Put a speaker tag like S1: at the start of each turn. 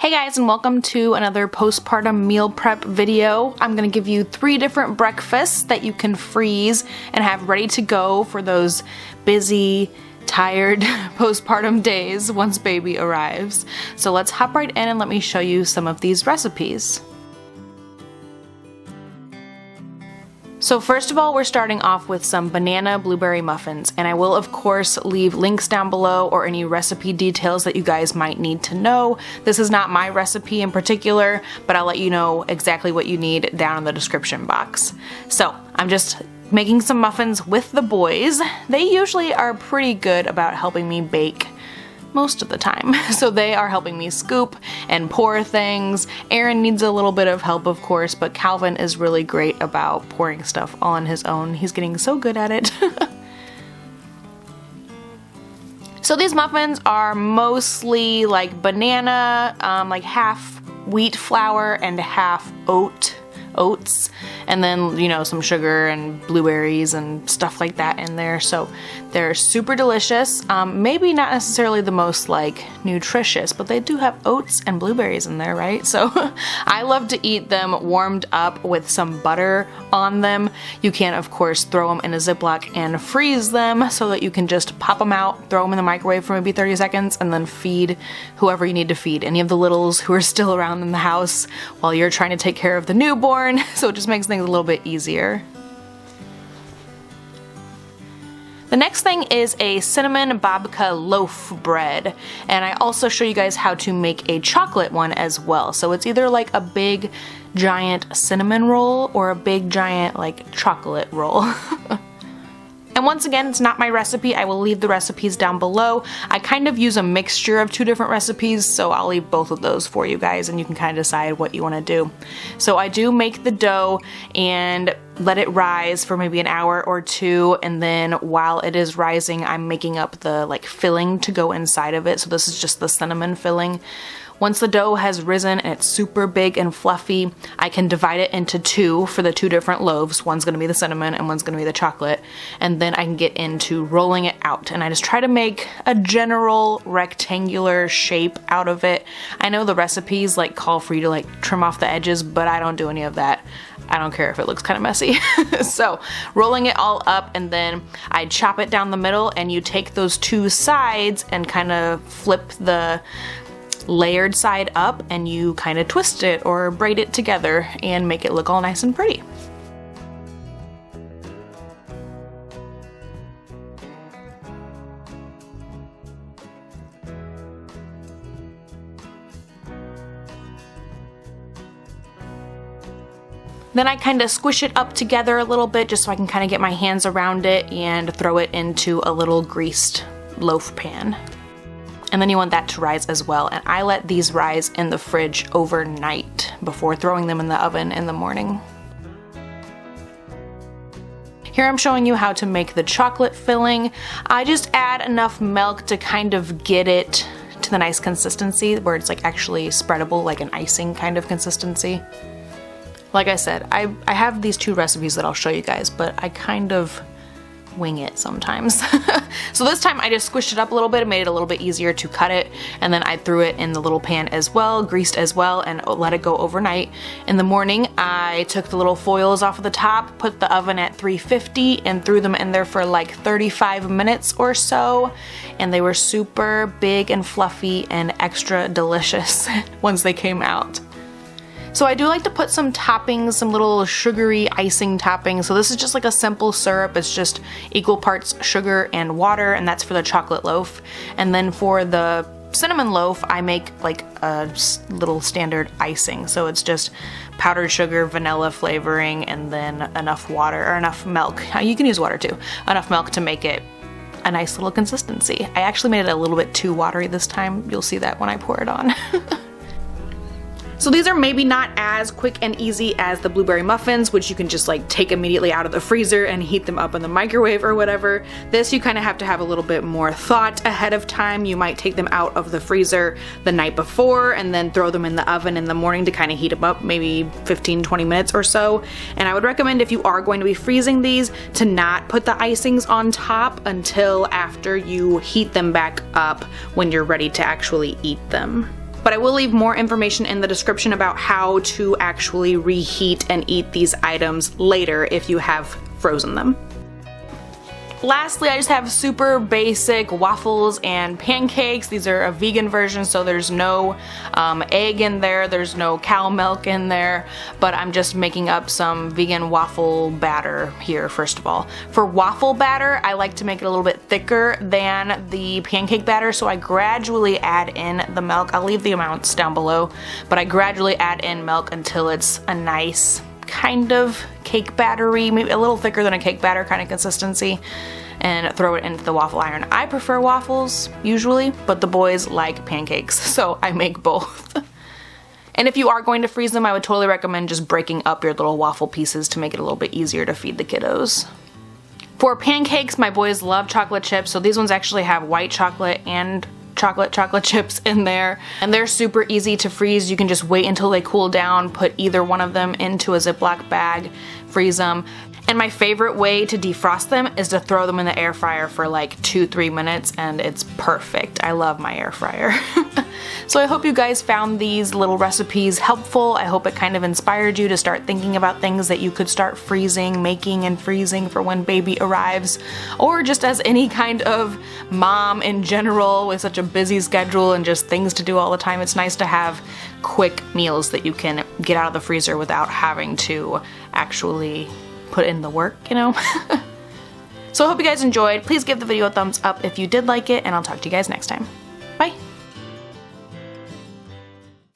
S1: Hey guys, and welcome to another postpartum meal prep video. I'm gonna give you 3 different breakfasts that you can freeze and have ready to go for those busy, tired postpartum days once baby arrives. So let's hop right in and let me show you some of these recipes. So first of all, we're starting off with some banana blueberry muffins, and I will of course leave links down below or any recipe details that you guys might need to know. This is not my recipe in particular, but I'll let you know exactly what you need down in the description box. So I'm just making some muffins with the boys. They usually are pretty good about helping me bake most of the time. So they are helping me scoop and pour things. Aaron needs a little bit of help, of course, but Calvin is really great about pouring stuff all on his own. He's getting so good at it. So these muffins are mostly like banana, like half wheat flour and half oats, and then, you know, some sugar and blueberries and stuff like that in there. So they're super delicious. Maybe not necessarily the most like nutritious, but they do have oats and blueberries in there, right? So I love to eat them warmed up with some butter on them. You can of course throw them in a Ziploc and freeze them so that you can just pop them out, throw them in the microwave for maybe 30 seconds, and then feed whoever you need to feed. Any of the littles who are still around in the house while you're trying to take care of the newborn. So it just makes things a little bit easier. The next thing is a cinnamon babka loaf bread, and I also show you guys how to make a chocolate one as well. So it's either like a big giant cinnamon roll or a big giant like chocolate roll. And once again, it's not my recipe. I will leave the recipes down below. I kind of use a mixture of 2 different recipes, so I'll leave both of those for you guys and you can kind of decide what you want to do. So I do make the dough and let it rise for maybe an hour or 2, and then while it is rising, I'm making up the like filling to go inside of it. So this is just the cinnamon filling. Once the dough has risen and it's super big and fluffy, I can divide it into 2 for the 2 different loaves. One's gonna be the cinnamon and one's gonna be the chocolate. And then I can get into rolling it out. And I just try to make a general rectangular shape out of it. I know the recipes like call for you to like trim off the edges, but I don't do any of that. I don't care if it looks kind of messy. So rolling it all up, and then I chop it down the middle, and you take those 2 sides and kind of flip the layered side up, and you kind of twist it or braid it together and make it look all nice and pretty. Then I kind of squish it up together a little bit just so I can kind of get my hands around it and throw it into a little greased loaf pan. And then you want that to rise as well. And I let these rise in the fridge overnight before throwing them in the oven in the morning. Here I'm showing you how to make the chocolate filling. I just add enough milk to kind of get it to the nice consistency where it's like actually spreadable, like an icing kind of consistency. Like I said, I have these 2 recipes that I'll show you guys, but I kind of wing it sometimes. So this time I just squished it up a little bit and made it a little bit easier to cut it, and then I threw it in the little pan as well, greased as well, and let it go overnight. In the morning I took the little foils off of the top, put the oven at 350, and threw them in there for like 35 minutes or so, and they were super big and fluffy and extra delicious once they came out. So I do like to put some toppings, some little sugary icing toppings. So this is just like a simple syrup. It's just equal parts sugar and water, and that's for the chocolate loaf. And then for the cinnamon loaf, I make like a little standard icing. So it's just powdered sugar, vanilla flavoring, and then enough water, or enough milk. You can use water too. Enough milk to make it a nice little consistency. I actually made it a little bit too watery this time. You'll see that when I pour it on. So these are maybe not as quick and easy as the blueberry muffins, which you can just like take immediately out of the freezer and heat them up in the microwave or whatever. This you kind of have to have a little bit more thought ahead of time. You might take them out of the freezer the night before and then throw them in the oven in the morning to kind of heat them up, maybe 15-20 minutes or so. And I would recommend, if you are going to be freezing these, to not put the icings on top until after you heat them back up when you're ready to actually eat them. But I will leave more information in the description about how to actually reheat and eat these items later if you have frozen them. Lastly, I just have super basic waffles and pancakes. These are a vegan version, so there's no egg in there, there's no cow milk in there, but I'm just making up some vegan waffle batter here first of all. For waffle batter, I like to make it a little bit thicker than the pancake batter, so I gradually add in the milk. I'll leave the amounts down below, but I gradually add in milk until it's a nice kind of cake battery, maybe a little thicker than a cake batter kind of consistency, and throw it into the waffle iron. I prefer waffles usually, but the boys like pancakes, so I make both. And if you are going to freeze them, I would totally recommend just breaking up your little waffle pieces to make it a little bit easier to feed the kiddos. For pancakes, my boys love chocolate chips, so these ones actually have white chocolate and chocolate chips in there, and they're super easy to freeze. You can just wait until they cool down, put either one of them into a Ziploc bag, freeze them. And my favorite way to defrost them is to throw them in the air fryer for like 2-3 minutes, and it's perfect. I love my air fryer. So I hope you guys found these little recipes helpful. I hope it kind of inspired you to start thinking about things that you could start freezing, making and freezing for when baby arrives, or just as any kind of mom in general with such a busy schedule and just things to do all the time. It's nice to have quick meals that you can get out of the freezer without having to actually put in the work, you know? So I hope you guys enjoyed. Please give the video a thumbs up if you did like it, and I'll talk to you guys next time. Bye!